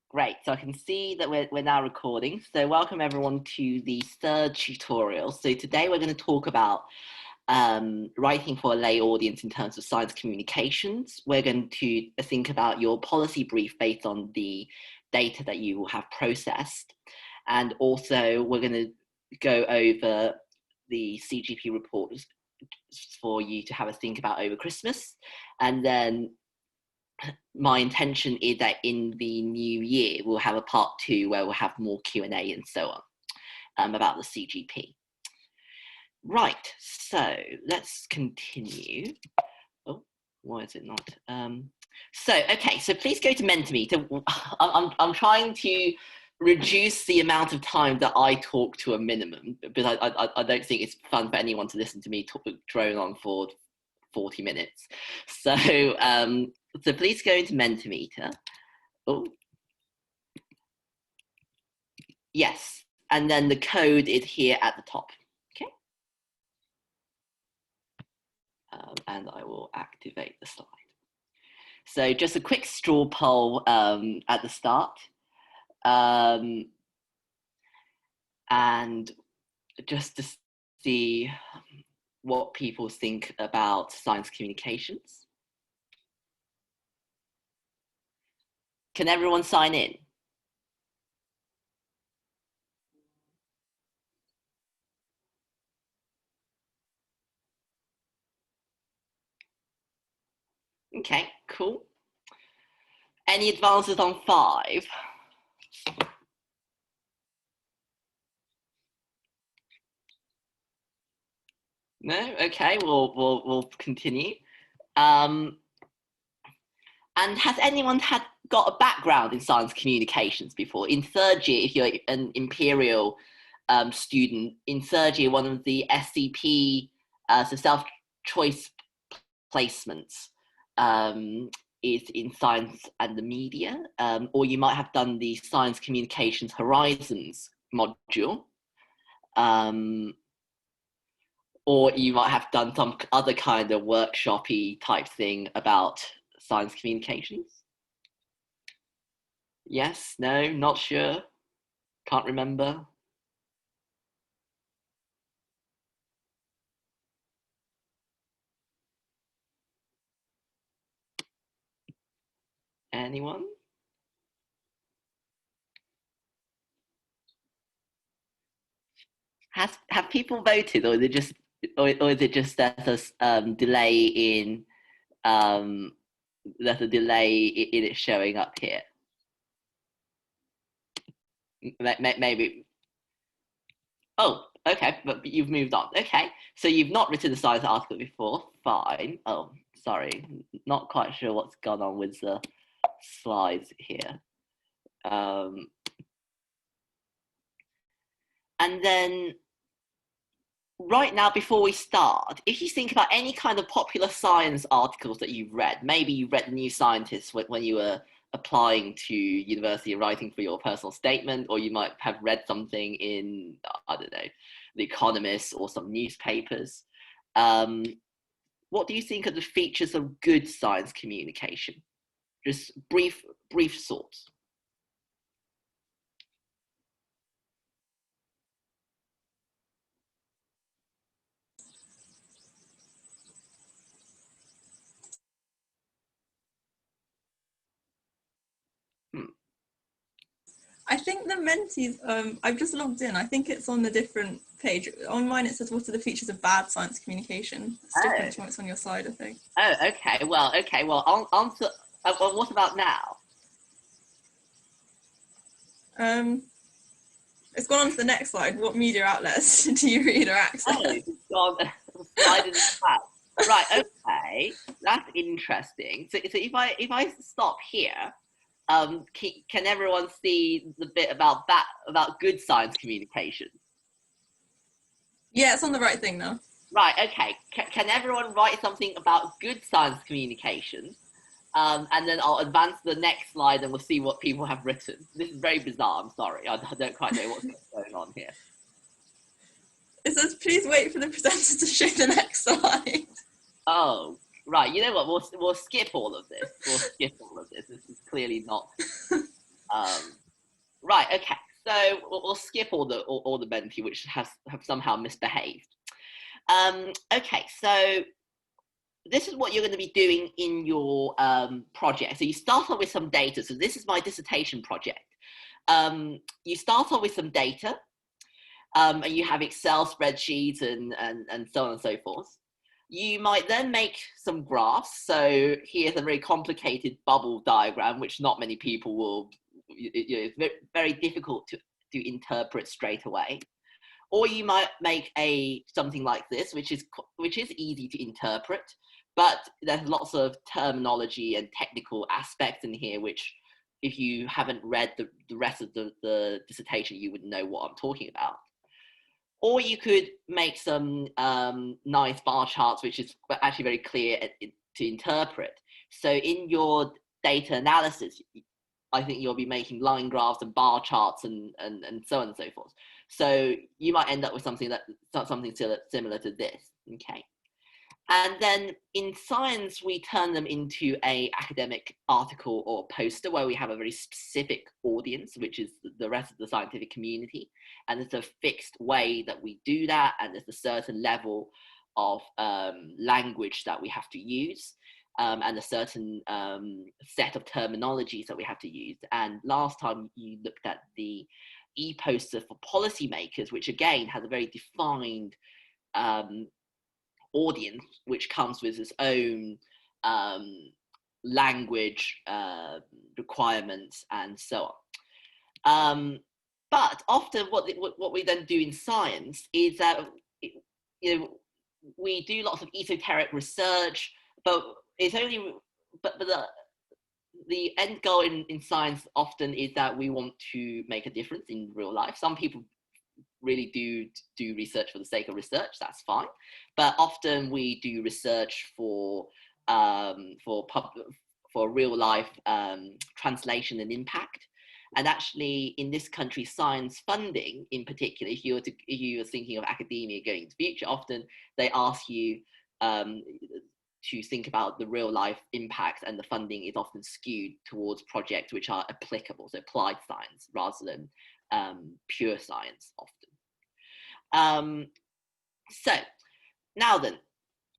Great, so I can see that we're now recording. So welcome everyone to the third tutorial. So today we're going to talk about writing for a lay audience in terms of science communications. We're going to think about your policy brief based on the data that you will have processed. And also we're going to go over the CGP report for you to have a think about over Christmas. And then my intention is that in the new year, we'll have a part 2 where we'll have more Q&A and so on about the CGP. Right, so let's continue. Oh, why is it not? Okay, so please go to Mentimeter. I'm trying to reduce the amount of time that I talk to a minimum, because I don't think it's fun for anyone to listen to me drone on for 40 minutes. So please go into Mentimeter. Oh, yes, and then the code is here at the top. Okay, and I will activate the slide. So just a quick straw poll at the start, and just to see what people think about science communications. Can everyone sign in? Okay, cool. Any advances on 5? No? Okay, we'll continue. And has anyone got a background in science communications before? In third year, if you're an Imperial student, in third year, one of the SCP, so self-choice placements, is in science and the media, or you might have done the Science Communications Horizons module, or you might have done some other kind of workshop-y type thing about science communications. Yes, no, not sure, can't remember. Anyone? Have people voted, or is it just, or is it just that a delay in there's a delay in it showing up here? Maybe. Oh, okay, but you've moved on. Okay, so you've not written a science article before. Fine. Oh, sorry, not quite sure what's gone on with the slides here. And then right now, before we start, if you think about any kind of popular science articles that you've read, maybe you read The New Scientist when you were applying to university or writing for your personal statement, or you might have read something in, I don't know, The Economist or some newspapers. What do you think are the features of good science communication? Just brief thoughts. I think the Mentees, I've just logged in. I think it's on a different page. On mine, it says, what are the features of bad science communication? It's different to what's on your side, I think. Oh, okay. Well, I'll answer. Well, what about now? It's gone on to the next slide. What media outlets do you read or access? Oh, it's gone. Slide in the chat. Right. Okay. That's interesting. So if I stop here, can everyone see the bit about good science communication? Yeah, it's on the right thing now. Right, okay. Can everyone write something about good science communication? And then I'll advance to the next slide and we'll see what people have written. This is very bizarre, I'm sorry. I don't quite know what's going on here. It says, please wait for the presenter to show the next slide. Oh, right. You know what? We'll skip all of this. We'll skip all of this. This is clearly not Right, okay. So we'll skip all the Menti which have somehow misbehaved. Okay, so this is what you're going to be doing in your project. So you start off with some data. So this is my dissertation project. You start off with some data, and you have Excel spreadsheets and so on and so forth. You might then make some graphs. So here's a very complicated bubble diagram, which not many people will, it's very difficult to interpret straight away. Or you might make something like this, which is easy to interpret, but there's lots of terminology and technical aspects in here, which if you haven't read the rest of the dissertation, you wouldn't know what I'm talking about. Or you could make some nice bar charts, which is actually very clear to interpret. So in your data analysis, I think you'll be making line graphs and bar charts and so on and so forth. So you might end up with something similar to this, okay? And then in science, we turn them into an academic article or poster where we have a very specific audience, which is the rest of the scientific community. And there's a fixed way that we do that. And there's a certain level of language that we have to use. And a certain set of terminologies that we have to use. And last time you looked at the e-poster for policymakers, which again has a very defined audience, which comes with its own language requirements and so on. But often what we then do in science is that we do lots of esoteric research, but it's only the end goal in science often is that we want to make a difference in real life. Some people really do research for the sake of research, that's fine. But often we do research for real life translation and impact. And actually, in this country, science funding in particular, if you were thinking of academia going into the future, often they ask you to think about the real life impact, and the funding is often skewed towards projects which are applicable, so applied science rather than pure science often. So now then,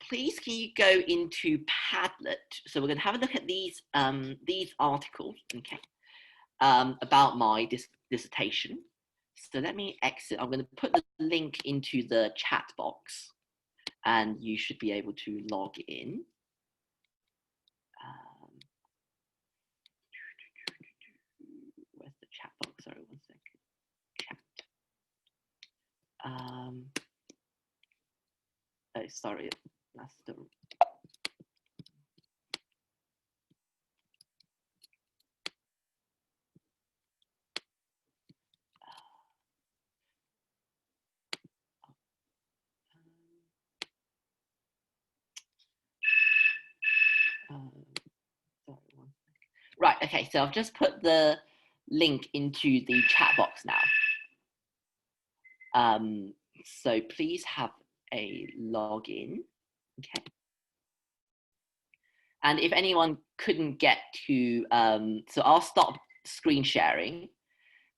please can you go into Padlet? So we're going to have a look at these articles, okay, about my dissertation. So let me exit. I'm going to put the link into the chat box, and you should be able to log in. Where's the chat box? Sorry, 1 second. Chat. Oh, sorry, that's the. Sorry, 1 second. Right, okay, so I've just put the link into the chat box now. So please have a login, okay? And if anyone couldn't get to, so I'll stop screen sharing.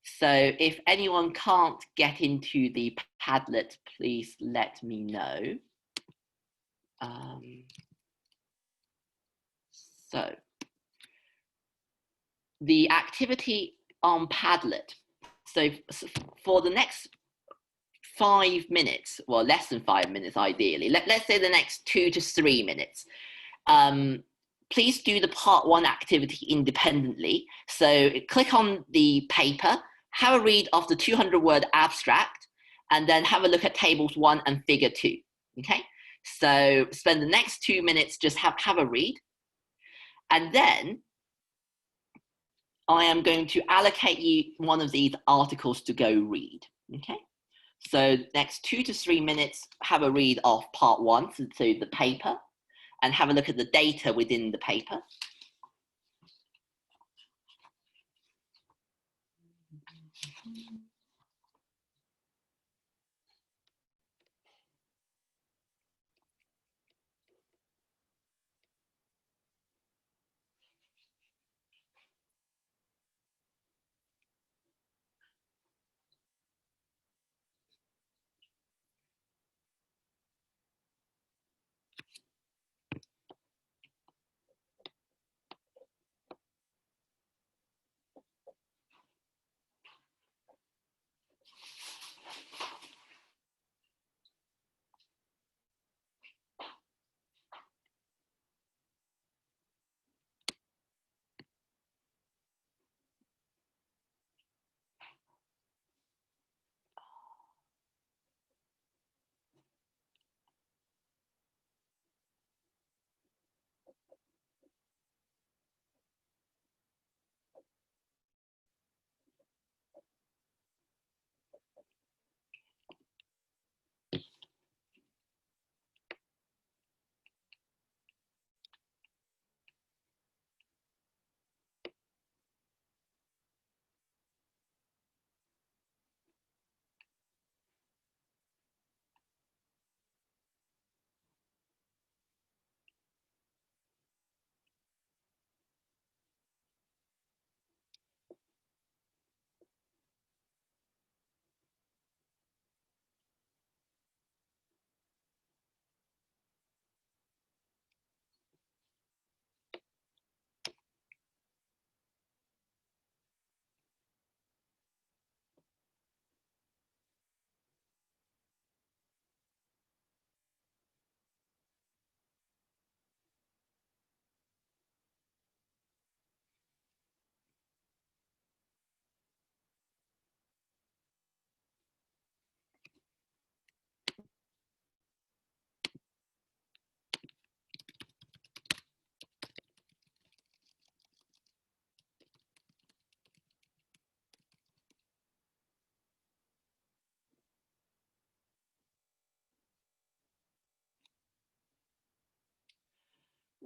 So if anyone can't get into the Padlet, please let me know. So the activity on Padlet. So for the next 5 minutes, well, less than 5 minutes ideally, let's say the next 2 to 3 minutes, please do the part 1 activity independently. So click on the paper, have a read of the 200-word abstract, and then have a look at tables 1 and figure 2, okay? So spend the next 2 minutes, just have a read. And then I am going to allocate you one of these articles to go read, okay? So next 2 to 3 minutes, have a read of part 1, so the paper, and have a look at the data within the paper.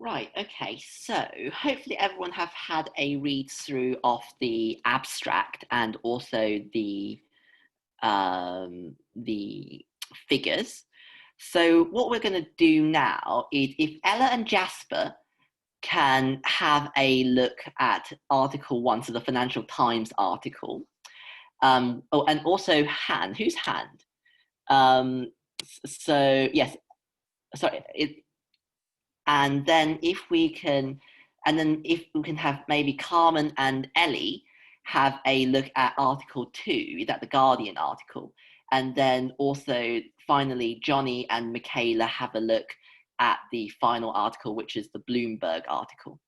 Right, okay, so hopefully everyone have had a read through of the abstract and also the figures. So what we're going to do now is if Ella and Jasper can have a look at Article 1, so the Financial Times article. Oh, and also Han, who's Han? So yes, sorry, and then if we can have maybe Carmen and Ellie have a look at Article 2, that the Guardian article, and then also finally Johnny and Michaela have a look at the final article, which is the Bloomberg article.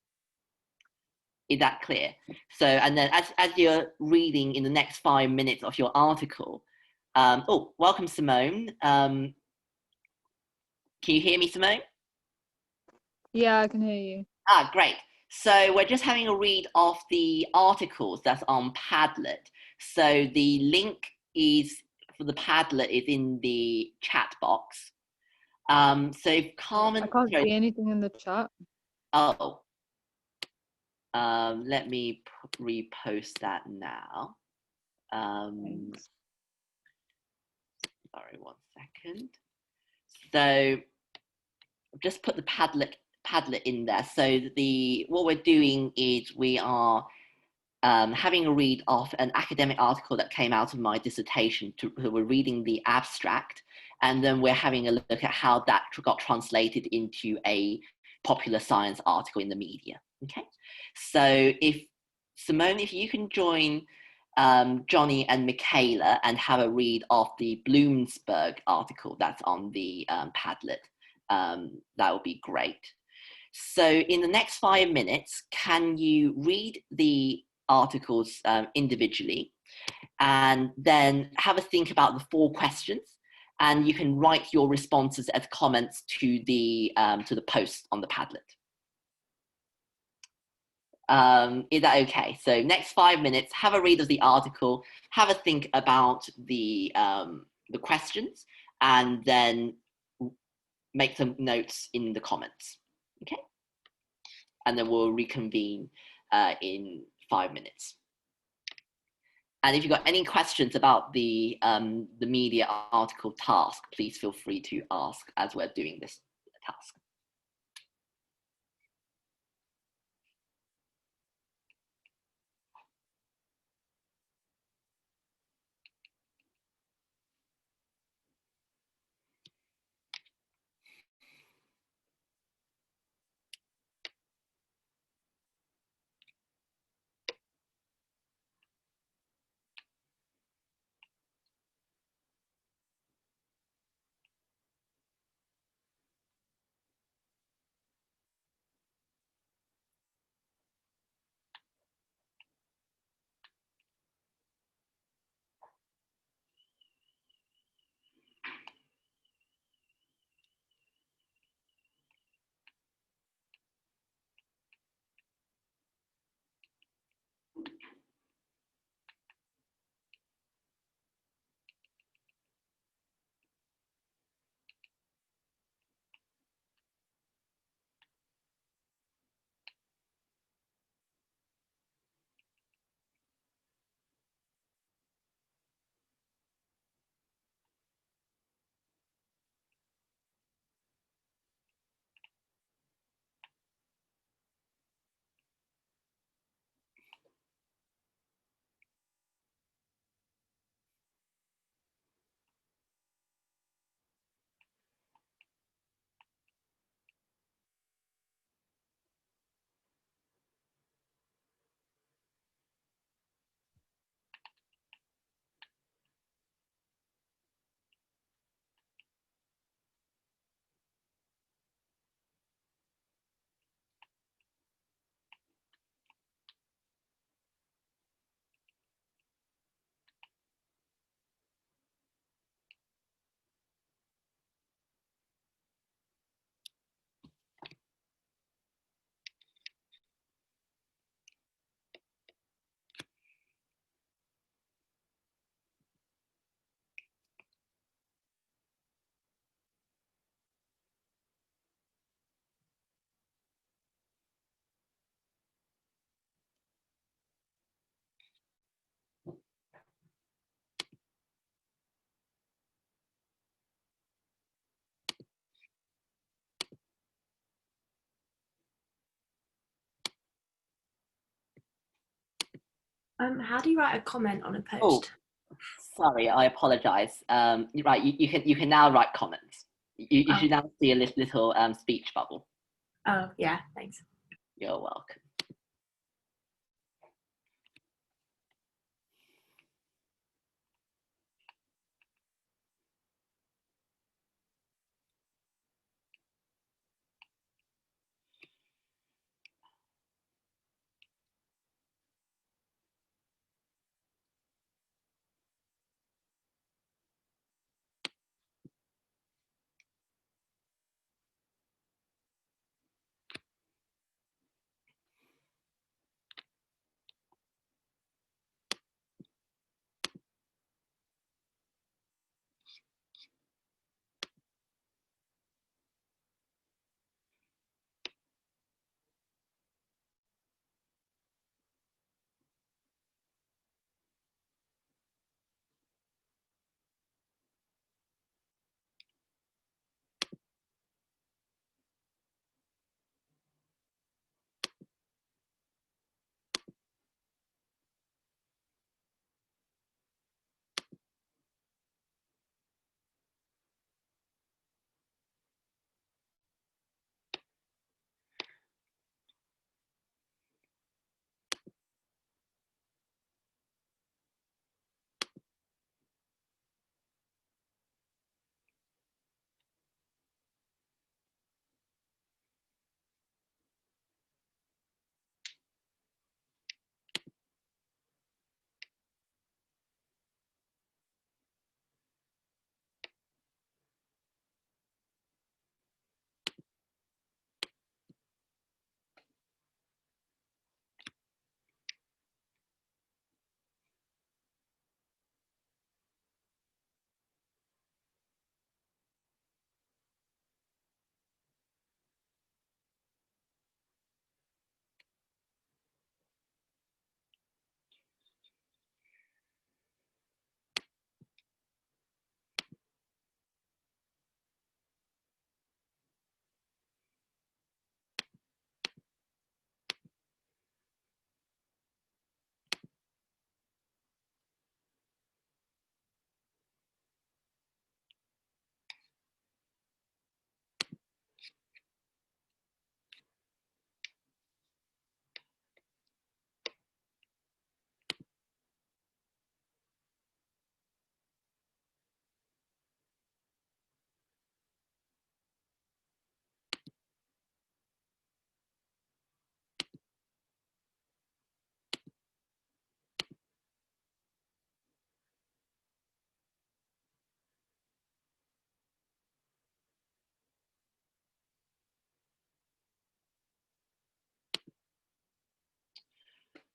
Is that clear? So, and then as you're reading in the next 5 minutes of your article, oh, welcome, Simone. Can you hear me, Simone? Yeah, I can hear you. Ah, great. So we're just having a read of the articles that's on Padlet. So the link is for the Padlet is in the chat box. So if Carmen, I can't see anything in the chat. Oh, let me repost that now. Sorry, 1 second. So just put the Padlet in there. So what we're doing is we are having a read of an academic article that came out of my dissertation. We're reading the abstract, and then we're having a look at how that got translated into a popular science article in the media. Okay, so if Simone, if you can join Johnny and Michaela and have a read of the Bloomberg article that's on the Padlet, that would be great. So in the next 5 minutes, can you read the articles individually and then have a think about the 4 questions, and you can write your responses as comments to the post on the Padlet. Is that okay? So next 5 minutes, have a read of the article, have a think about the questions, and then make some notes in the comments. Okay, and then we'll reconvene in 5 minutes. And if you've got any questions about the media article task, please feel free to ask as we're doing this task. How do you write a comment on a Oh, post? sorry, I apologize. Right, you can now write comments. You Oh, should now see a little speech bubble. oh, yeah, thanks. You're welcome.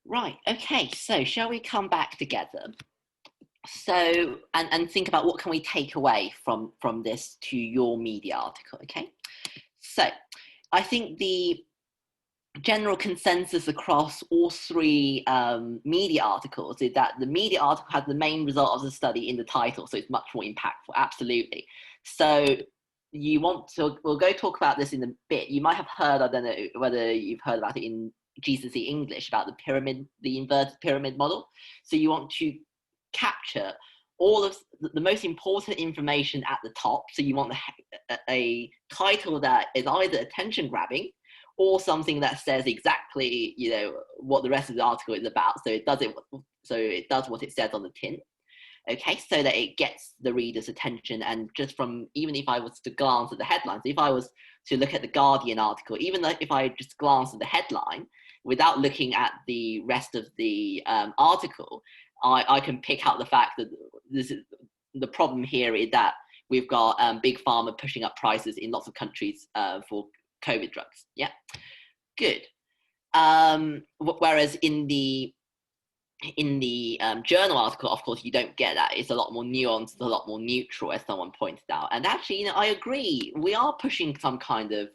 Right, okay, so shall we come back together? So, and think about what can we take away from this to your media article, okay? So, I think the general consensus across all three media articles is that the media article has the main result of the study in the title, so it's much more impactful, absolutely. So you want to, we'll go talk about this in a bit. You might have heard, I don't know whether you've heard about it in GCSE English, about the pyramid, the inverted pyramid model. So you want to capture all of the most important information at the top. So you want a title that is either attention grabbing or something that says exactly, you know, what the rest of the article is about. So it does what it says on the tin. Okay, so that it gets the reader's attention. And just from, even if I was to glance at the headlines, if I was to look at the Guardian article, even though if I just glance at the headline without looking at the rest of the article, I can pick out the fact that this is the problem here is that we've got big pharma pushing up prices in lots of countries for COVID drugs. Yeah, good. Whereas in the journal article, of course, you don't get that. It's a lot more nuanced, a lot more neutral, as someone pointed out. And actually, you know, I agree. We are pushing some kind of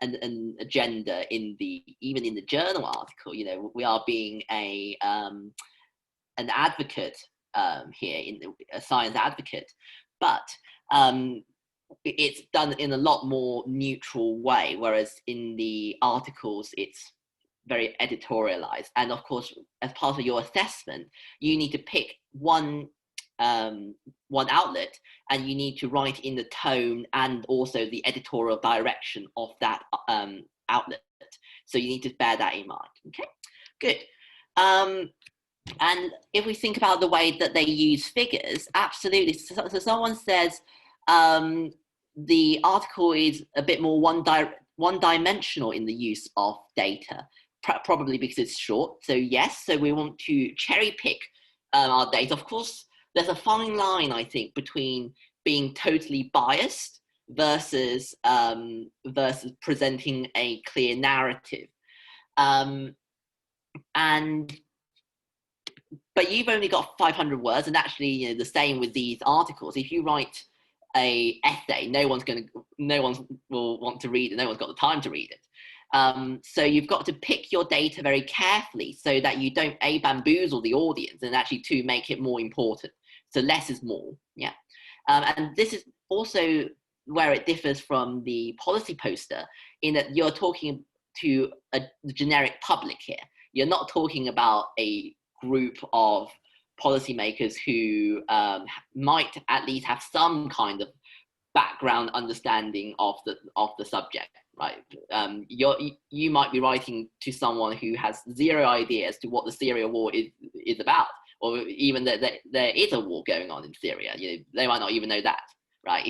an agenda in the even in the journal article. You know, we are being an advocate here, a science advocate, but it's done in a lot more neutral way. Whereas in the articles, it's very editorialized. And of course, as part of your assessment, you need to pick one outlet, and you need to write in the tone and also the editorial direction of that outlet. So you need to bear that in mind. Okay, good. And if we think about the way that they use figures, absolutely. So someone says the article is a bit more one-dimensional in the use of data, probably because it's short. So yes, so we want to cherry pick our data. Of course, there's a fine line, I think, between being totally biased versus presenting a clear narrative. But you've only got 500 words, and actually, you know, the same with these articles. If you write a essay, no one will want to read it. No one's got the time to read it. So you've got to pick your data very carefully so that you don't bamboozle the audience, and actually to make it more important. So less is more, yeah. And this is also where it differs from the policy poster, in that you're talking to a generic public here. You're not talking about a group of policymakers who might at least have some kind of background understanding of the subject, right? You might be writing to someone who has zero idea as to what the Syria war is about, or even that there is a war going on in Syria. You know, they might not even know that, right?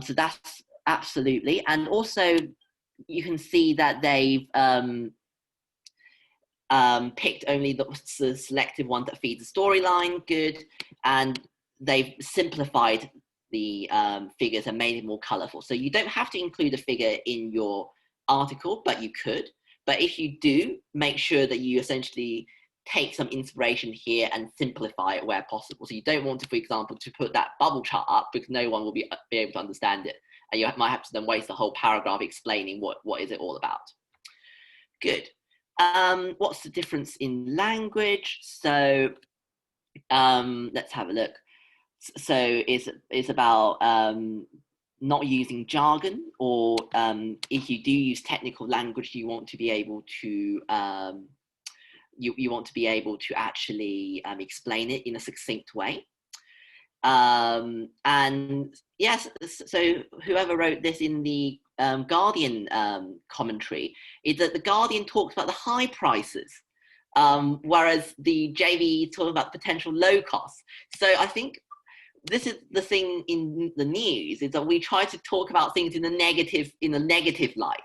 So that's absolutely. And also, you can see that they've picked only the selective one that feeds the storyline, good, and they've simplified the figures and made it more colorful. So you don't have to include a figure in your article, but you could. But if you do, make sure that you essentially take some inspiration here and simplify it where possible. So you don't want to, for example, to put that bubble chart up, because no one will be able to understand it. And you might have to then waste the whole paragraph explaining what is it all about. Good. What's the difference in language? So let's have a look. So it's about not using jargon, or if you do use technical language, you want to be able to you want to be able to actually explain it in a succinct way. And yes, so whoever wrote this in the Guardian commentary is that the Guardian talks about the high prices, whereas the JV talks about potential low costs. So I think this is the thing in the news, is that we try to talk about things in a negative light,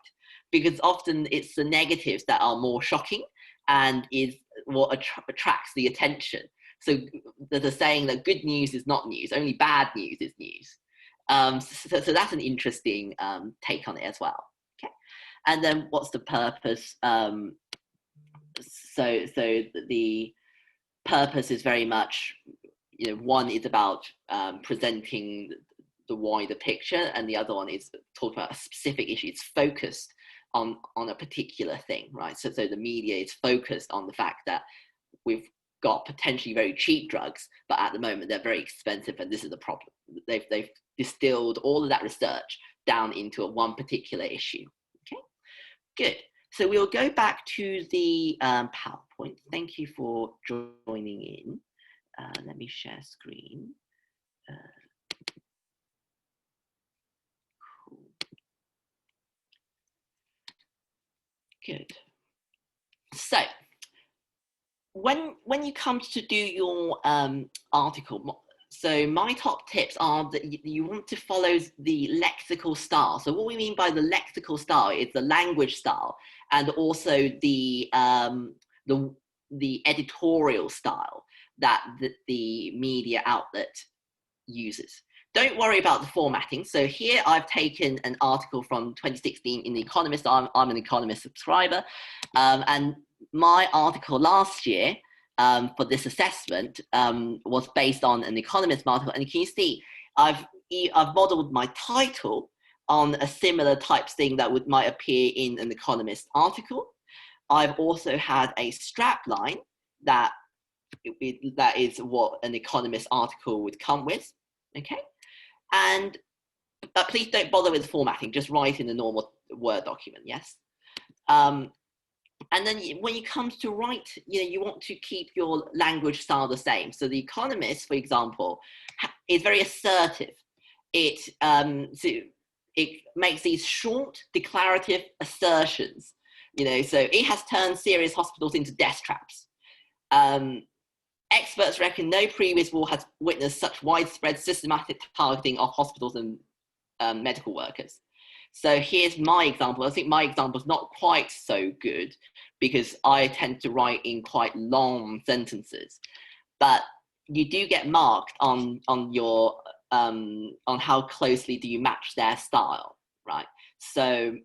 because often it's the negatives that are more shocking and is what attracts the attention. So there's a saying that good news is not news, only bad news is news. So that's an interesting take on it as well. Okay, and then what's the purpose? So the purpose is very much, you know, one is about presenting the wider picture, and the other one is talking about a specific issue. It's focused on a particular thing, right? So the media is focused on the fact that we've got potentially very cheap drugs, but at the moment they're very expensive, and this is the problem. They've distilled all of that research down into one particular issue. Okay, good. So we'll go back to the PowerPoint. Thank you for joining in. Let me share screen. Cool. Good. So when you come to do your article, so my top tips are that you want to follow the lexical style. So what we mean by the lexical style is the language style, and also the editorial style that the media outlet uses. Don't worry about the formatting. So here I've taken an article from 2016 in The Economist. I'm an Economist subscriber, and my article last year for this assessment was based on an Economist article, and you can see I've modeled my title on a similar type thing that might appear in an Economist article. I've also had a strap line that is what an Economist article would come with. Okay, and please don't bother with formatting. Just write in a normal Word document. Yes. And then when it comes to write, you want to keep your language style the same. So The Economist, for example, is very assertive. It makes these short, declarative assertions. So it has turned serious hospitals into death traps. Experts reckon no previous war has witnessed such widespread systematic targeting of hospitals and medical workers. So here's my example. I think my example is not quite so good because I tend to write in quite long sentences, but you do get marked on your on how closely do you match their style, right? So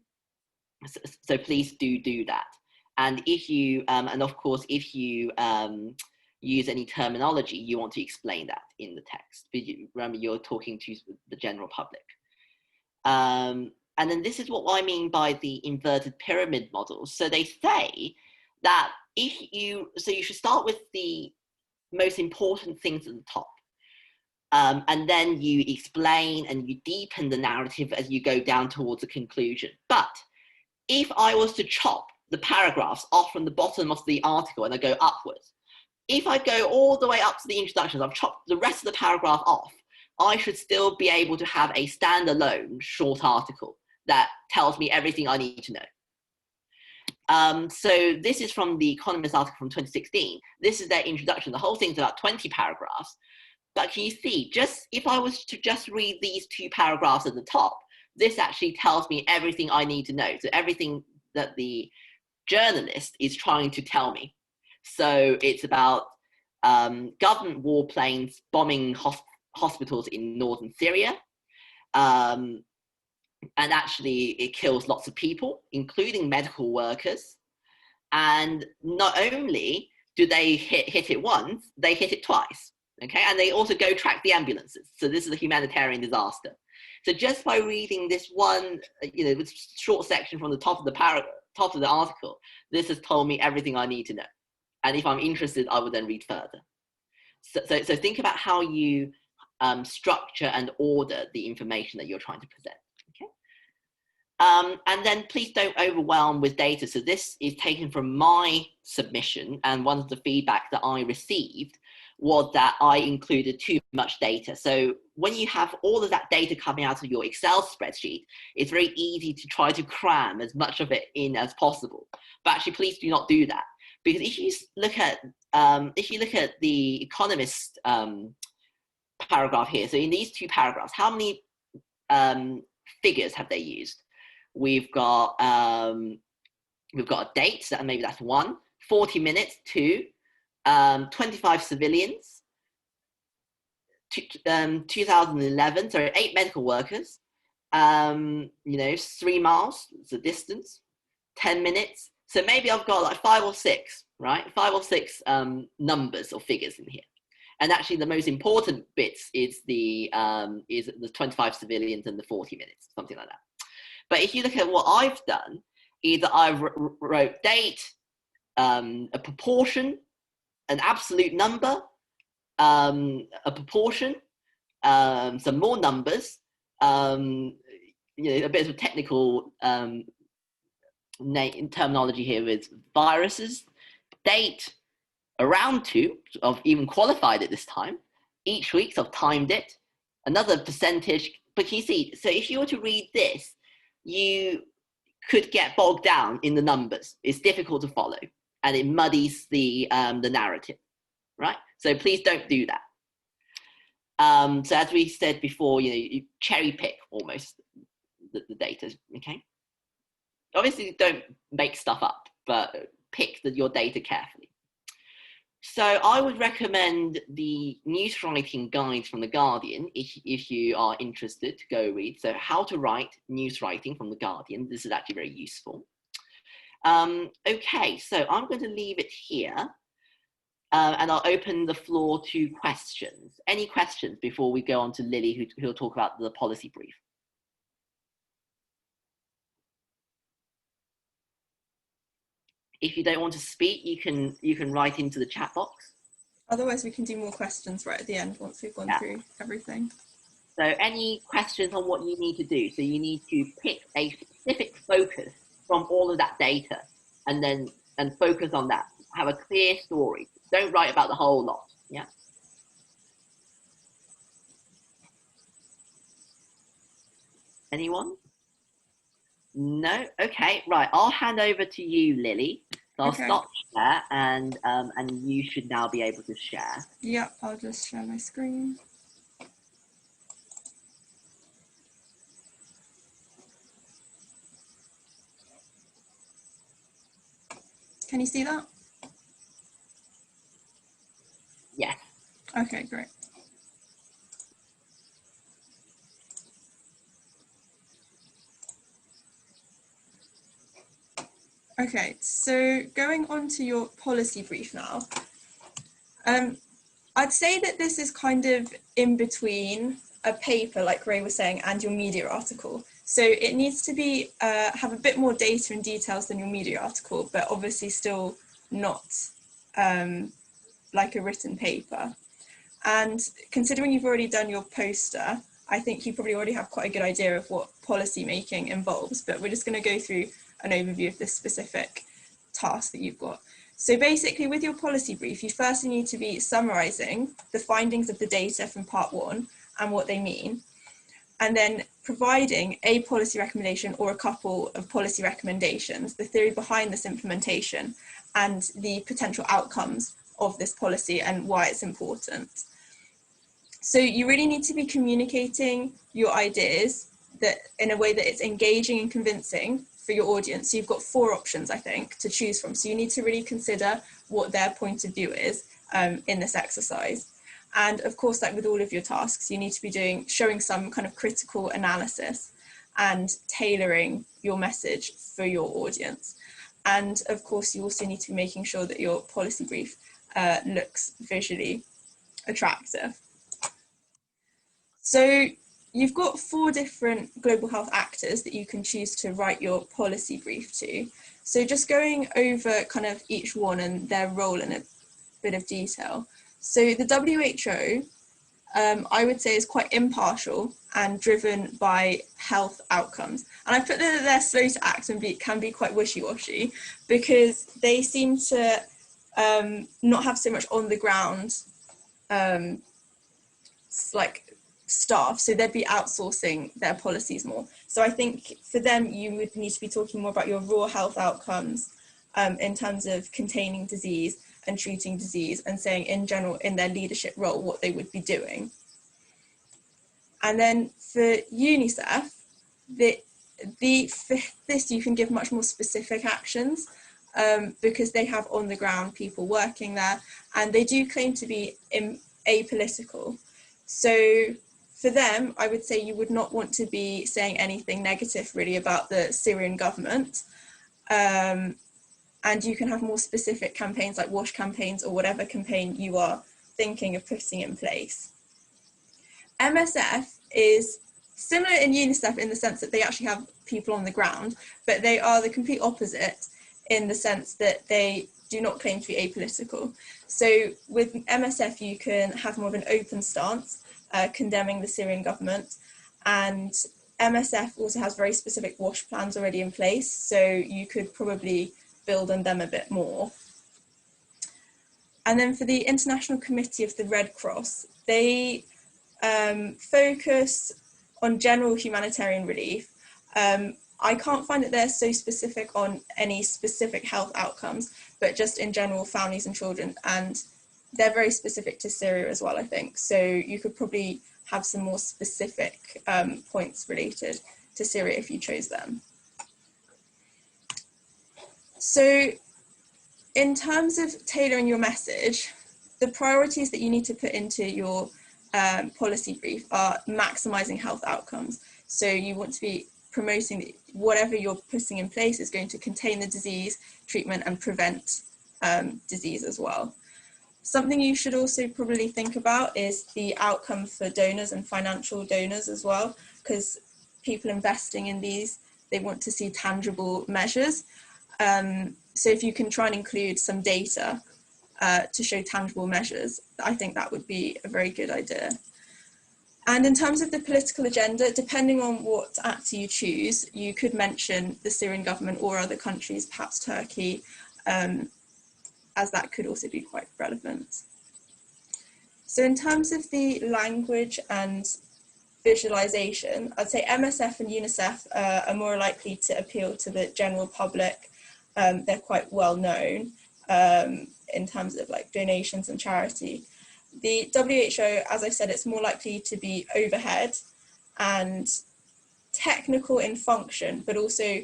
please do that. And if you and of course if you use any terminology, you want to explain that in the text. Remember, you're talking to the general public. And then this is what I mean by the inverted pyramid model. So they say that you should start with the most important things at the top. And then you explain and you deepen the narrative as you go down towards a conclusion. But if I was to chop the paragraphs off from the bottom of the article and I go upwards, if I go all the way up to the introductions, I've chopped the rest of the paragraph off, I should still be able to have a standalone short article that tells me everything I need to know. So this is from the Economist article from 2016. This is their introduction. The whole thing's about 20 paragraphs. But can you see, just if I was to just read these 2 paragraphs at the top, this actually tells me everything I need to know. So everything that the journalist is trying to tell me. So it's about government warplanes bombing hospitals in northern Syria. And actually it kills lots of people, including medical workers. And not only do they hit it once, they hit it twice, okay? And they also go track the ambulances. So this is a humanitarian disaster. So just by reading this one, this short section from the top of the article, this has told me everything I need to know. And if I'm interested, I will then read further. So think about how you structure and order the information that you're trying to present. And then please don't overwhelm with data. So this is taken from my submission, and one of the feedback that I received was that I included too much data. So when you have all of that data coming out of your Excel spreadsheet, it's very easy to try to cram as much of it in as possible. But actually, please do not do that, because if you look at the Economist paragraph here, so in these 2 paragraphs, how many figures have they used? We've got a date, so maybe that's 1, 40 minutes, 2, 25 civilians, 2011, sorry, 8 medical workers, 3 miles, it's the distance, 10 minutes. So maybe I've got like 5 or 6, right? 5 or 6 numbers or figures in here. And actually the most important bits is the 25 civilians and the 40 minutes, something like that. But if you look at what I've done, is that I wrote date, a proportion, an absolute number, a proportion, some more numbers, a bit of technical terminology here with viruses, date, around 2, I've even qualified it this time, each week, so I've timed it, another percentage. But can you see, so if you were to read this, you could get bogged down in the numbers. It's difficult to follow, and it muddies the narrative, right? So please don't do that. So as we said before, you cherry pick almost the data, okay? Obviously, don't make stuff up, but pick your data carefully. So I would recommend the news writing guides from The Guardian if you are interested to go read. So how to write news writing from The Guardian. This is actually very useful. Okay, so I'm going to leave it here and I'll open the floor to questions. Any questions before we go on to Lily, who'll talk about the policy brief? If you don't want to speak, you can write into the chat box. Otherwise, we can do more questions right at the end once we've gone through everything. So any questions on what you need to do? So you need to pick a specific focus from all of that data and then and focus on that. Have a clear story. Don't write about the whole lot. Yeah. Anyone? No? Okay, right. I'll hand over to you, Lily. So I'll Okay. stop share, and you should now be able to share. Yeah, I'll just share my screen. Can you see that? Yes. Okay, great. Okay, so going on to your policy brief now. I'd say that this is kind of in between a paper, like Ray was saying, and your media article. So it needs to be have a bit more data and details than your media article, but obviously still not like a written paper. And considering you've already done your poster, I think you probably already have quite a good idea of what policy making involves, but we're just going to go through an overview of this specific task that you've got. So basically with your policy brief, you firstly need to be summarising the findings of the data from part 1 and what they mean, and then providing a policy recommendation or a couple of policy recommendations, the theory behind this implementation and the potential outcomes of this policy and why it's important. So you really need to be communicating your ideas that in a way that it's engaging and convincing for your audience. So you've got 4 options, I think, to choose from. So you need to really consider what their point of view is in this exercise. And of course, like with all of your tasks, you need to be showing some kind of critical analysis and tailoring your message for your audience. And of course, you also need to be making sure that your policy brief looks visually attractive. So you've got 4 different global health actors that you can choose to write your policy brief to. So just going over kind of each one and their role in a bit of detail. So the WHO, I would say, is quite impartial and driven by health outcomes. And I put that they're slow to act and can be quite wishy-washy because they seem to not have so much on the ground like staff, so they'd be outsourcing their policies more. So I think for them, you would need to be talking more about your raw health outcomes in terms of containing disease and treating disease, and saying in general in their leadership role what they would be doing. And then for UNICEF, for this you can give much more specific actions because they have on the ground people working there, and they do claim to be apolitical. So for them, I would say you would not want to be saying anything negative really about the Syrian government. And you can have more specific campaigns like WASH campaigns or whatever campaign you are thinking of putting in place. MSF is similar in UNICEF in the sense that they actually have people on the ground, but they are the complete opposite in the sense that they do not claim to be apolitical. So with MSF, you can have more of an open stance, condemning the Syrian government, and MSF also has very specific WASH plans already in place, so you could probably build on them a bit more. And then for the International Committee of the Red Cross, they focus on general humanitarian relief. I can't find that they're so specific on any specific health outcomes, but just in general, families and children, and they're very specific to Syria as well, I think. So you could probably have some more specific points related to Syria if you chose them. So in terms of tailoring your message, the priorities that you need to put into your policy brief are maximising health outcomes. So you want to be promoting that whatever you're putting in place is going to contain the disease, treatment and prevent disease as well. Something you should also probably think about is the outcome for donors and financial donors as well, because people investing in these, they want to see tangible measures. So if you can try and include some data to show tangible measures, I think that would be a very good idea. And in terms of the political agenda, depending on what actor you choose, you could mention the Syrian government or other countries, perhaps Turkey, as that could also be quite relevant. So in terms of the language and visualization, I'd say MSF and UNICEF are more likely to appeal to the general public. They're quite well known in terms of like donations and charity. The WHO, as I said, it's more likely to be overhead and technical in function, but also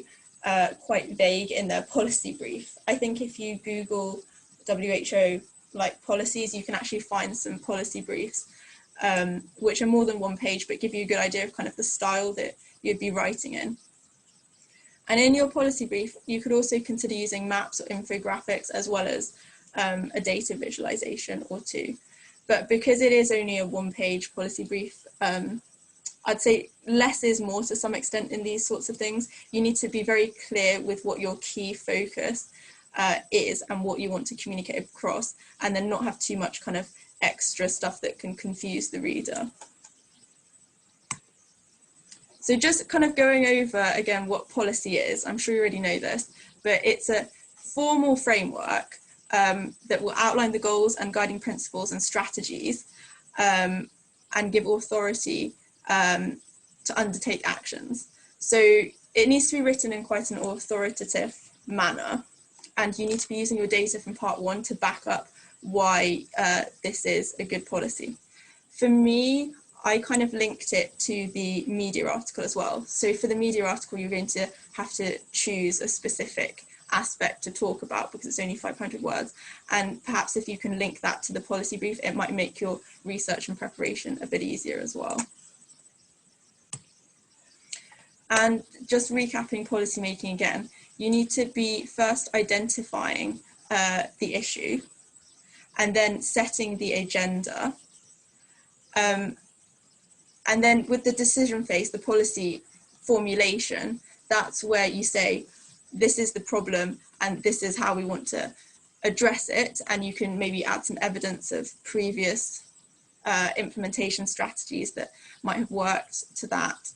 quite vague in their policy brief. I think if you Google WHO like policies, you can actually find some policy briefs which are more than one page, but give you a good idea of kind of the style that you'd be writing in. And in your policy brief, you could also consider using maps or infographics as well as a data visualization or two. But because it is only a one-page policy brief, I'd say less is more to some extent in these sorts of things. You need to be very clear with what your key focus is and what you want to communicate across, and then not have too much kind of extra stuff that can confuse the reader. So just kind of going over again what policy is, I'm sure you already know this, but it's a formal framework that will outline the goals and guiding principles and strategies and give authority to undertake actions. So it needs to be written in quite an authoritative manner, and you need to be using your data from part 1 to back up why this is a good policy. For me, I kind of linked it to the media article as well. So for the media article, you're going to have to choose a specific aspect to talk about because it's only 500 words. And perhaps if you can link that to the policy brief, it might make your research and preparation a bit easier as well. And just recapping policymaking again, you need to be first identifying the issue and then setting the agenda. And then with the decision phase, the policy formulation, that's where you say, this is the problem and this is how we want to address it. And you can maybe add some evidence of previous implementation strategies that might have worked to that.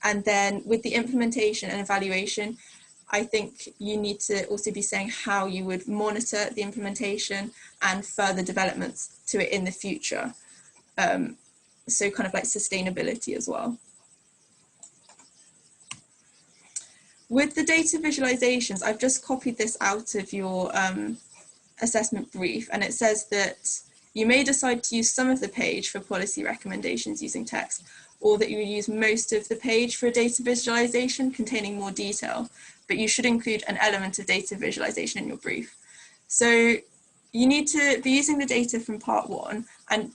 And then with the implementation and evaluation, I think you need to also be saying how you would monitor the implementation and further developments to it in the future. So kind of like sustainability as well. With the data visualizations, I've just copied this out of your assessment brief, and it says that you may decide to use some of the page for policy recommendations using text, or that you will use most of the page for a data visualization containing more detail, but you should include an element of data visualization in your brief. So you need to be using the data from part 1, and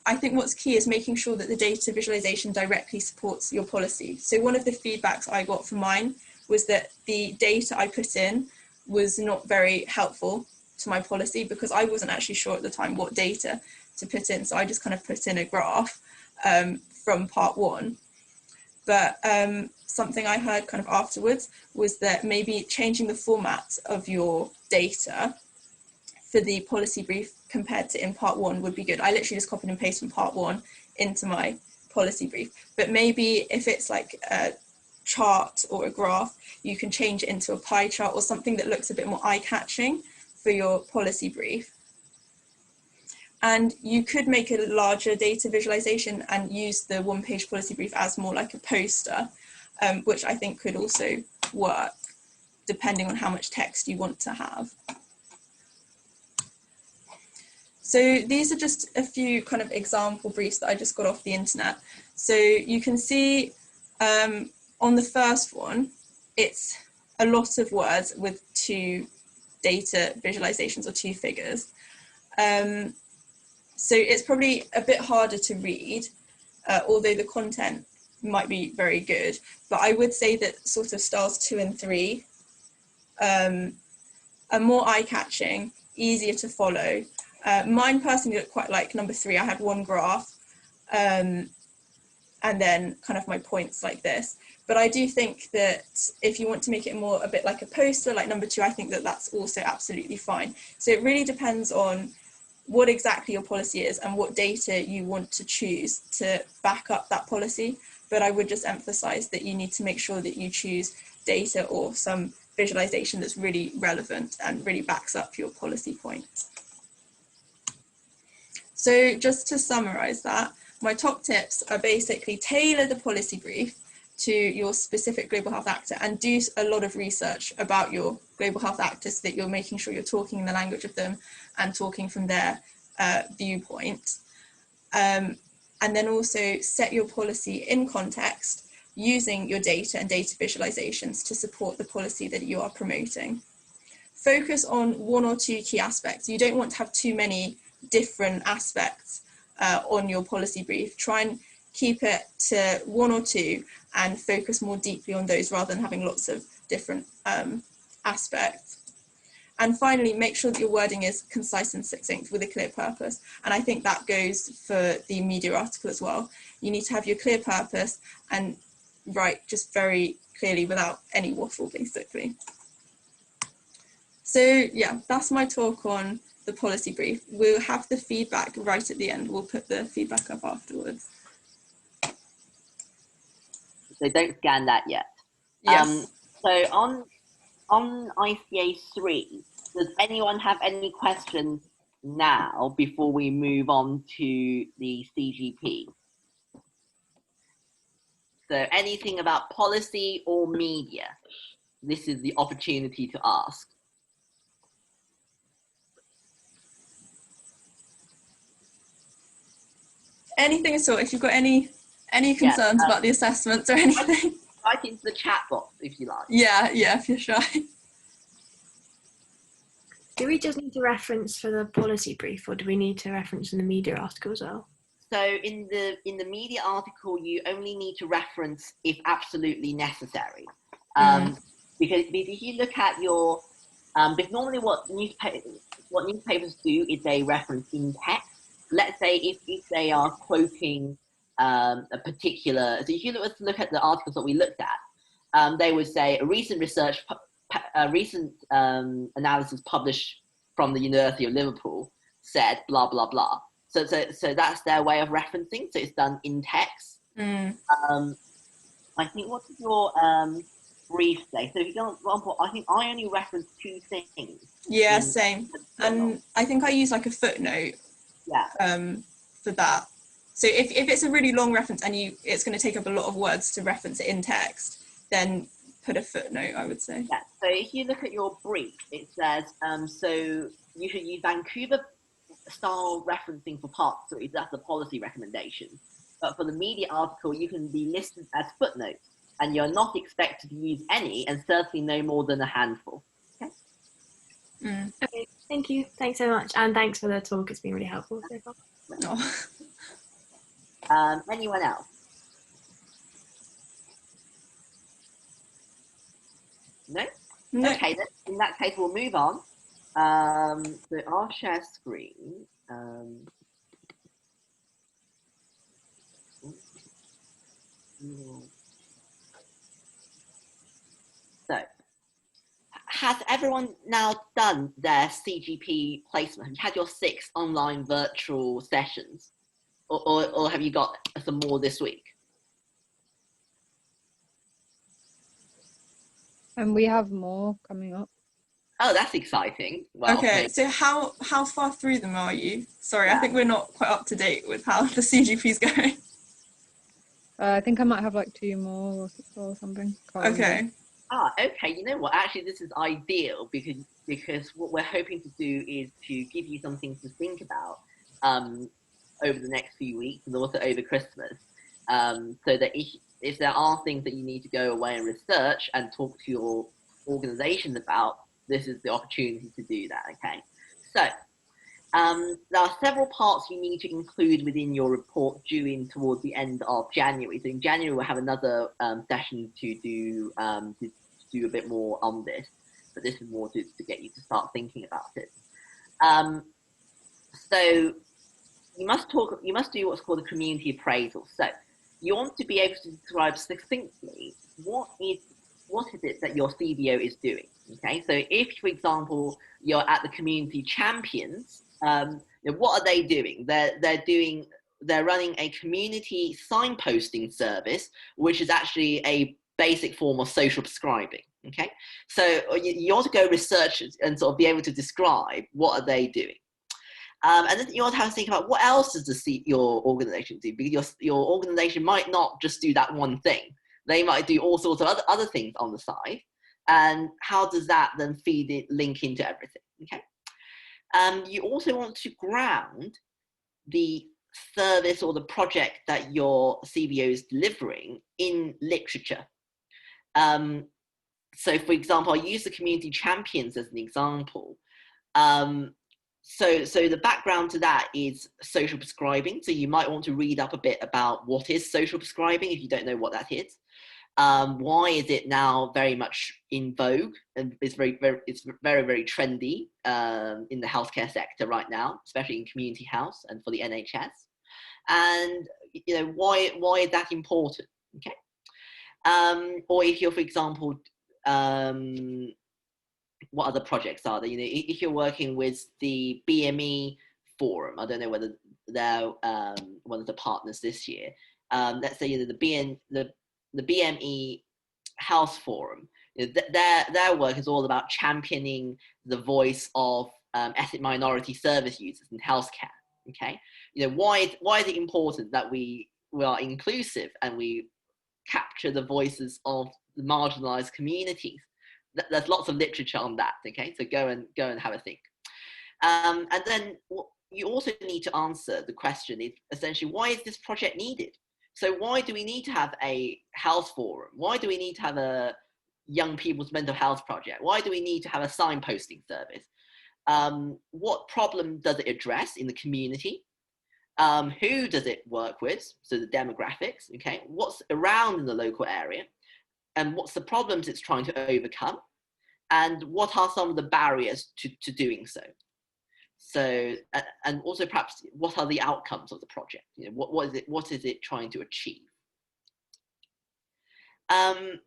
I think what's key is making sure that the data visualization directly supports your policy. So one of the feedbacks I got from mine was that the data I put in was not very helpful to my policy because I wasn't actually sure at the time what data to put in. So I just kind of put in a graph from part 1. But something I heard kind of afterwards was that maybe changing the format of your data for the policy brief compared to in part 1 would be good. I literally just copied and pasted from part 1 into my policy brief. But maybe if it's like a chart or a graph, you can change it into a pie chart or something that looks a bit more eye-catching for your policy brief. And you could make a larger data visualization and use the one-page policy brief as more like a poster, which I think could also work depending on how much text you want to have. So these are just a few kind of example briefs that I just got off the internet. So you can see on the first one, it's a lot of words with 2 data visualizations or 2 figures. So it's probably a bit harder to read, although the content might be very good. But I would say that sort of styles 2 and 3 are more eye-catching, easier to follow. Mine personally looked quite like number 3. I had one graph and then kind of my points like this. But I do think that if you want to make it more a bit like a poster, like number 2, I think that that's also absolutely fine. So it really depends on what exactly your policy is and what data you want to choose to back up that policy. But I would just emphasize that you need to make sure that you choose data or some visualization that's really relevant and really backs up your policy points. So just to summarize that, my top tips are basically tailor the policy brief to your specific global health actor and do a lot of research about your global health actors so that you're making sure you're talking in the language of them and talking from their viewpoint. And then also set your policy in context using your data and data visualizations to support the policy that you are promoting. Focus on one or two key aspects. You don't want to have too many different aspects on your policy brief. Try and keep it to one or two and focus more deeply on those rather than having lots of different aspects. And finally, make sure that your wording is concise and succinct with a clear purpose. And I think that goes for the media article as well. You need to have your clear purpose and write just very clearly without any waffle, basically. So yeah, that's my talk on the policy brief. We'll have the feedback right at the end. We'll put the feedback up afterwards. So don't scan that yet. Yes. So on ICA 3, does anyone have any questions now before we move on to the CGP? So anything about policy or media, this is the opportunity to ask. Anything at all, if you've got any concerns about the assessments or anything. Write into the chat box if you like. Yeah, if you're shy. Do we just need to reference for the policy brief, or do we need to reference in the media article as well? So in the media article, you only need to reference if absolutely necessary. Because if you look at your, because normally what newspapers do is they reference in text. Let's say if they are quoting a particular, so if you look at the articles that we looked at, they would say a recent analysis published from the University of Liverpool said blah blah blah. So that's their way of referencing. So it's done in text. I think what is your brief say? So if you go, for example, I think I only reference two things. Yeah, same. And I think I use like a footnote. Yeah. For that. So if it's a really long reference and it's going to take up a lot of words to reference it in text, then put a footnote, I would say. Yeah. So if you look at your brief, it says so you should use Vancouver style referencing for part 3. That's a policy recommendation. But for the media article, you can be listed as footnotes, and you're not expected to use any, and certainly no more than a handful. Okay. Okay, thank you. Thanks so much, and thanks for the talk. It's been really helpful so far. Anyone else? No? Okay, then in that case, we'll move on. So I'll share screen. So, has everyone now done their CGP placement? Have you had your 6 online virtual sessions? Or have you got some more this week? And we have more coming up. Oh, that's exciting. Well, okay, so how far through them are you? Sorry, Yeah. I think we're not quite up to date with how the CGP is going. I think I might have like 2 more or something. Can't Okay. remember. Okay. You know what? Actually, this is ideal because what we're hoping to do is to give you some things to think about over the next few weeks and also over Christmas, so that if there are things that you need to go away and research and talk to your organizations about, this is the opportunity to do that. Okay. So there are several parts you need to include within your report due towards the end of January. So in January, we'll have another session to do a bit more on this, but this is more to get you to start thinking about it. So you must do what's called a community appraisal. So you want to be able to describe succinctly what is it that your CBO is doing. Okay, so if, for example, you're at the community champions, what are they doing? They're running a community signposting service, which is actually a basic form of social prescribing. Okay, so you ought to go research and sort of be able to describe what are they doing. And then you ought to have to think about what else does your organization do, because your organization might not just do that one thing. They might do all sorts of other things on the side. And how does that then link into everything? Okay. You also want to ground the service or the project that your CBO is delivering in literature. So for example, I use the community champions as an example. So the background to that is social prescribing. So you might want to read up a bit about what is social prescribing if you don't know what that is. Why is it now very much in vogue, and it's very trendy in the healthcare sector right now, especially in community health and for the NHS. And why is that important? Okay. Or if you're, for example, what other projects are there? If you're working with the BME forum, I don't know whether they're one of the partners this year. Let's say the BME Health Forum. Their work is all about championing the voice of ethnic minority service users in healthcare. Okay, why is it important that we are inclusive and we capture the voices of the marginalized communities? There's lots of literature on that. Okay, so go and have a think. And then you also need to answer the question is essentially, why is this project needed? So why do we need to have a health forum? Why do we need to have a young people's mental health project? Why do we need to have a signposting service? What problem does it address in the community? Who does it work with? So the demographics, okay? What's around in the local area? And what's the problems it's trying to overcome? And what are some of the barriers to doing so? So, and also perhaps what are the outcomes of the project? What is it trying to achieve? And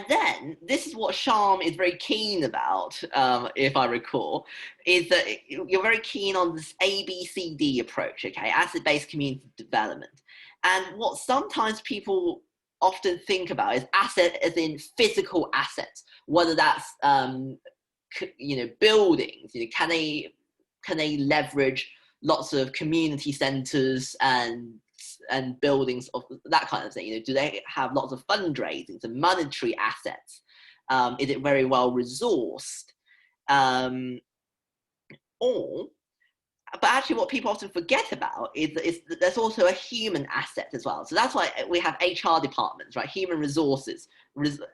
then this is what Sharm is very keen about, if I recall, is that you're very keen on this ABCD approach, okay, asset-based community development. And what sometimes people often think about is asset as in physical assets, whether that's buildings. Can they leverage lots of community centers and buildings of that kind of thing? Do they have lots of fundraising and monetary assets? Is it very well resourced? But actually what people often forget about is that there's also a human asset as well. So that's why we have HR departments, right? Human resources,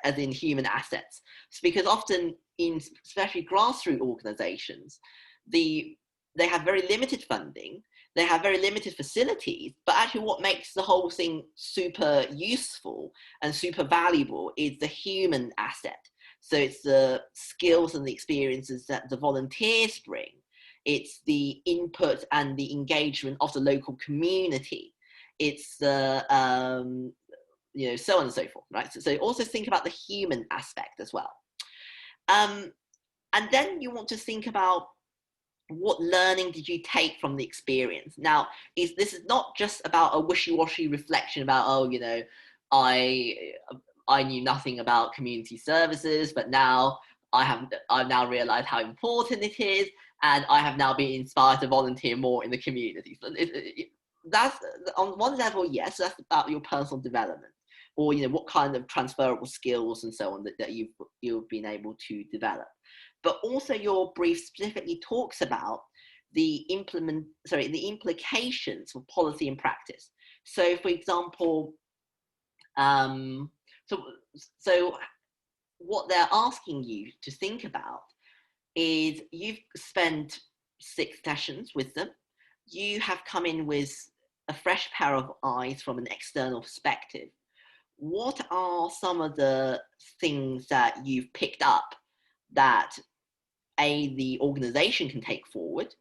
as in human assets. It's because often in especially grassroots organizations, they have very limited funding, they have very limited facilities, but actually what makes the whole thing super useful and super valuable is the human asset. So it's the skills and the experiences that the volunteers bring. It's the input and the engagement of the local community. It's the, so on and so forth, right? So also think about the human aspect as well. And then you want to think about what learning did you take from the experience? Now, this is not just about a wishy-washy reflection about, I knew nothing about community services, but now I've now realized how important it is, and I have now been inspired to volunteer more in the community. So that's on one level, yes, that's about your personal development, or what kind of transferable skills and so on that you've been able to develop. But also your brief specifically talks about the implications for policy and practice. So for example, so what they're asking you to think about is you've spent 6 sessions with them. You have come in with a fresh pair of eyes from an external perspective. What are some of the things that you've picked up that the organization can take forward,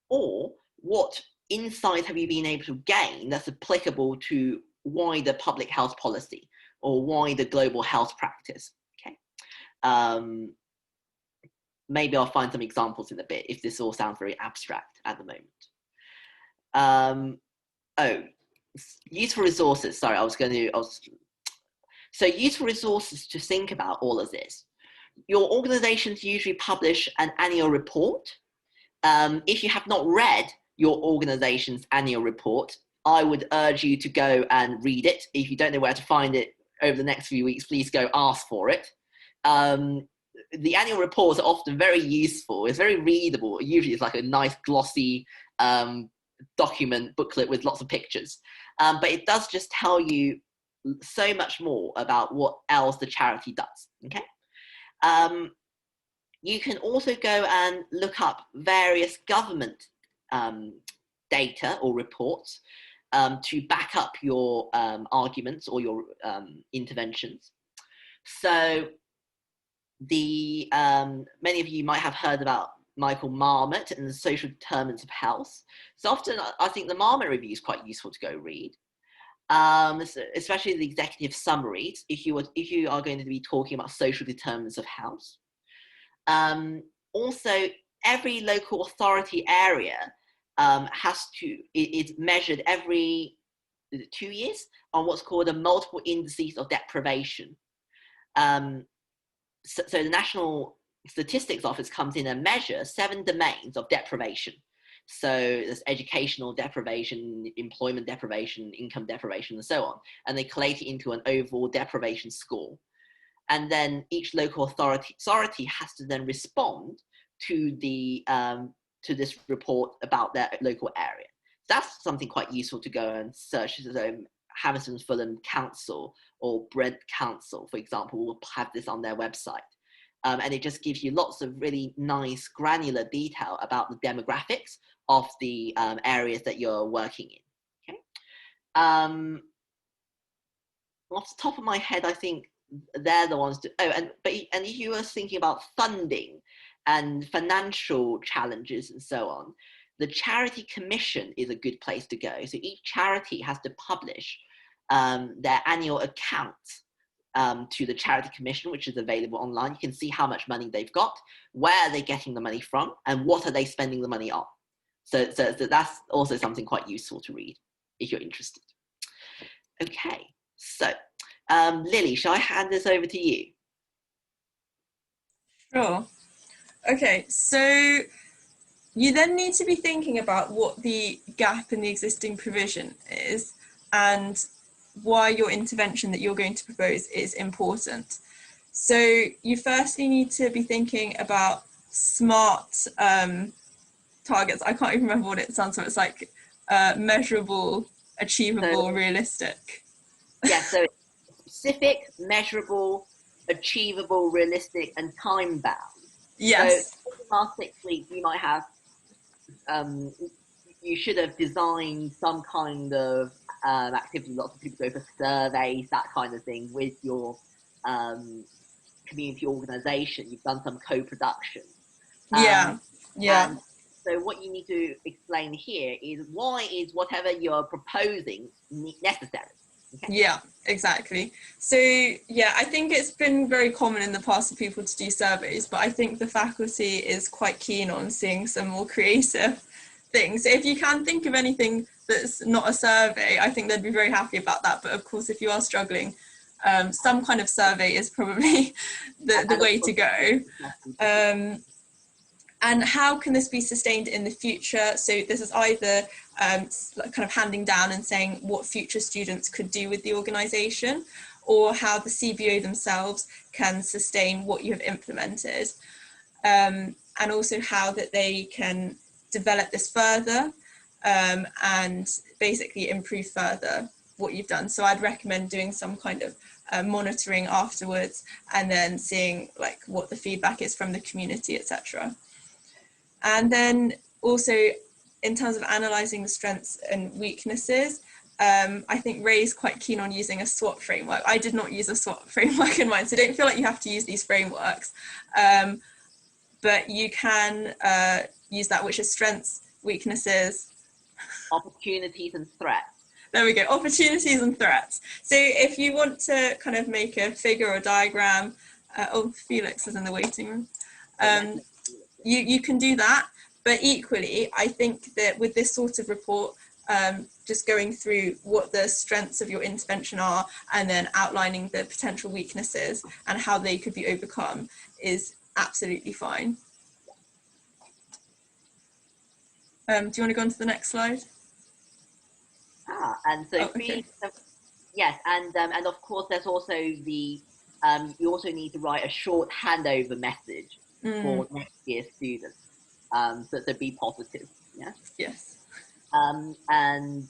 or what insight have you been able to gain that's applicable to wider public health policy or wider global health practice? Okay. Maybe I'll find some examples in a bit if this all sounds very abstract at the moment. Useful resources. Sorry, So useful resources to think about all of this. Your organizations usually publish an annual report. If you have not read your organization's annual report, I would urge you to go and read it. If you don't know where to find it over the next few weeks, please go ask for it. The annual reports are often very useful. It's very readable. Usually it's like a nice glossy document booklet with lots of pictures. But it does just tell you so much more about what else the charity does, okay? You can also go and look up various government data or reports to back up your arguments or your interventions. So many of you might have heard about Michael Marmot and the social determinants of health. So often I think the Marmot review is quite useful to go read, especially the executive summaries if you are going to be talking about social determinants of health. Also, every local authority area is measured every 2 years on what's called a multiple indices of deprivation. So the National Statistics Office comes in and measures 7 domains of deprivation. So there's educational deprivation, employment deprivation, income deprivation, and so on. And they collate it into an overall deprivation score. And then each local authority has to then respond to this report about their local area. That's something quite useful to go and search. So Hamilton Fulham Council or Brent Council, for example, will have this on their website. And it just gives you lots of really nice granular detail about the demographics of the areas that you're working in. Okay. Off the top of my head, I think they're the ones to, and if you were thinking about funding and financial challenges and so on, the Charity Commission is a good place to go. So each charity has to publish their annual accounts to the Charity Commission, which is available online. You can see how much money they've got, where they're getting the money from, and what are they spending the money on. So that's also something quite useful to read if you're interested. Okay, so Lily, shall I hand this over to you? Sure. Okay, so you then need to be thinking about what the gap in the existing provision is and why your intervention that you're going to propose is important. So you firstly need to be thinking about SMART targets. I can't even remember what it stands for. It's like measurable, achievable, realistic. Yeah, so it's specific, measurable, achievable, realistic, and time-bound. Yes. So in the last 6 weeks, you might have, you should have designed some kind of activity. Lots of people go for surveys, that kind of thing, with your community organisation. You've done some co-production. Yeah. And so what you need to explain here is why is whatever you're proposing necessary. Okay. Yeah, exactly. So yeah, I think it's been very common in the past for people to do surveys, but I think the faculty is quite keen on seeing some more creative things. So if you can think of anything that's not a survey, I think they'd be very happy about that. But of course, if you are struggling, some kind of survey is probably the way to go. And how can this be sustained in the future? So this is either kind of handing down and saying what future students could do with the organisation, or how the CBO themselves can sustain what you have implemented, and also how that they can develop this further and basically improve further what you've done. So I'd recommend doing some kind of monitoring afterwards, and then seeing like what the feedback is from the community, etc. And then also in terms of analysing the strengths and weaknesses, I think Ray's quite keen on using a SWOT framework. I did not use a SWOT framework in mine, so don't feel like you have to use these frameworks. But you can use that, which is strengths, weaknesses, opportunities and threats. There we go, opportunities and threats. So if you want to kind of make a figure or diagram, oh, Felix is in the waiting room. You can do that, but equally, I think that with this sort of report, just going through what the strengths of your intervention are and then outlining the potential weaknesses and how they could be overcome is absolutely fine. Do you want to go on to the next slide? And so okay. yes, and of course there's also the you also need to write a short handover message for next year's students. So be positive. Yeah. Yes. And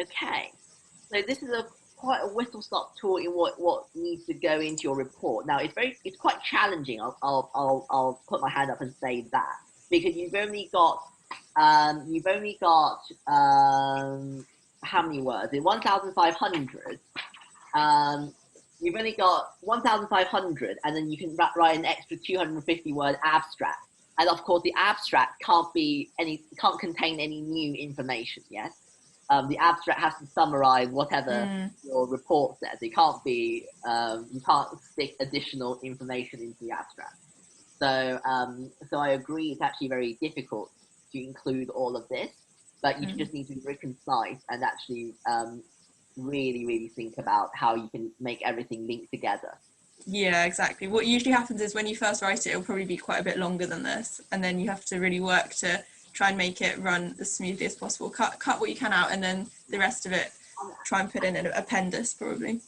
okay, so this is quite a whistle-stop tour in what needs to go into your report. Now it's quite challenging. I'll put my hand up and say that, because you've only got how many words? In 1,500. You've only got 1,500, and then you can write an extra 250 word abstract. And of course, the abstract can't contain any new information. Yes, the abstract has to summarize whatever your report says. It can't be you can't stick additional information into the abstract. So I agree. It's actually very difficult to include all of this, but you just need to be very concise and actually really think about how you can make everything link together. Yeah, exactly. What usually happens is when you first write it, it'll probably be quite a bit longer than this, and then you have to really work to try and make it run as smoothly as possible. Cut what you can out, and then the rest of it try and put in an appendix probably.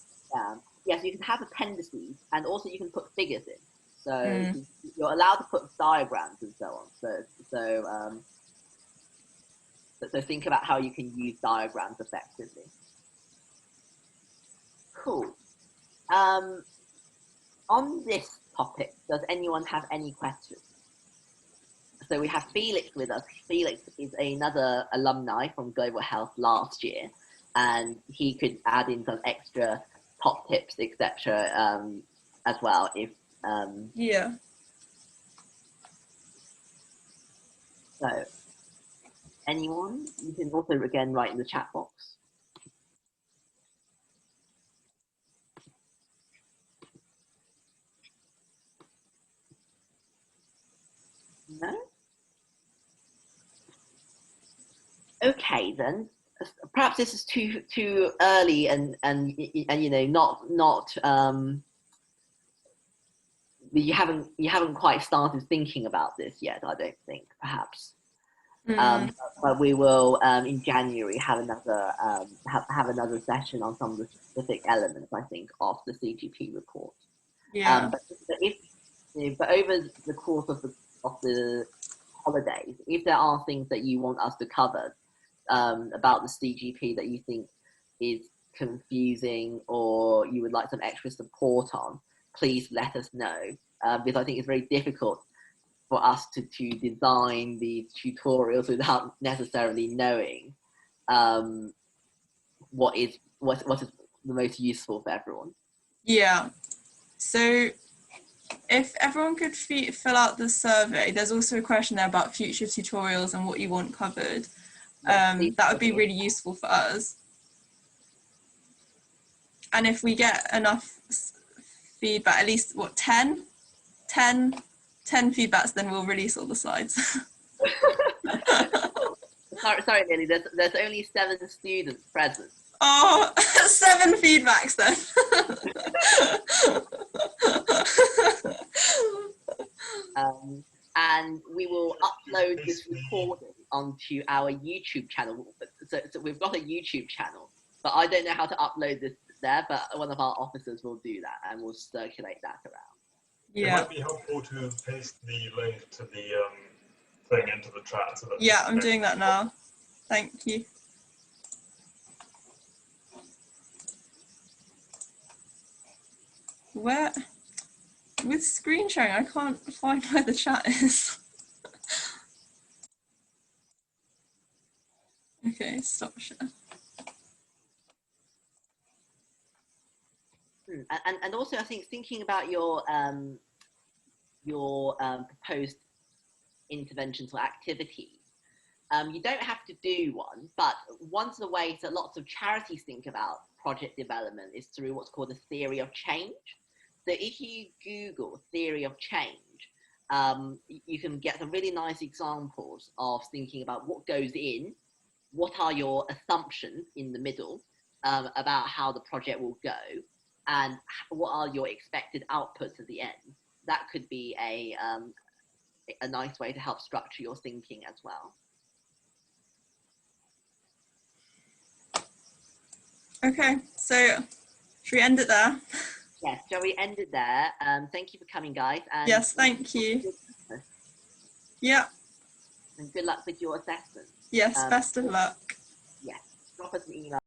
Yes, you can have appendices, and also you can put figures in. So you're allowed to put diagrams and so on. So think about how you can use diagrams effectively. Cool. On this topic, does anyone have any questions? So we have Felix with us. Felix is another alumni from Global Health last year, and he could add in some extra top tips, etc. As well. If yeah. So, anyone? You can also again write in the chat box. No? Okay then. Perhaps this is too early and you know not you haven't quite started thinking about this yet. I don't think perhaps. But we will in January have another have another session on some of the specific elements, I think, of the CGP report. Yeah. But over the course of the holidays, if there are things that you want us to cover about the CGP that you think is confusing or you would like some extra support on, please let us know, because I think it's very difficult for us to design these tutorials without necessarily knowing what is the most useful for everyone. Yeah. So if everyone could fill out the survey, there's also a question there about future tutorials and what you want covered. That would be really useful for us. And if we get enough feedback, at least what, 10 feedbacks, then we'll release all the slides. sorry Lily, there's only 7 students present. Oh, 7 feedbacks then. And we will upload this recording onto our YouTube channel. So we've got a YouTube channel, but I don't know how to upload this there, but one of our officers will do that and we'll circulate that around. Yeah. It might be helpful to paste the link to the thing into the chat. So that yeah, I'm doing that now. Thank you. Where? With screen sharing, I can't find where the chat is. Okay, stop share. And also, I think thinking about your proposed interventions or activities, you don't have to do one, but one of the ways that lots of charities think about project development is through what's called the theory of change. So if you Google theory of change, you can get some really nice examples of thinking about what goes in what are your assumptions in the middle about how the project will go, and what are your expected outputs at the end. That could be a nice way to help structure your thinking as well. Okay, so should we end it there? Yes, shall we end it there? Thank you for coming, guys. And Yes, thank you. Yeah. And good luck with your assessment. Yes, best of luck. Yes, drop us an email.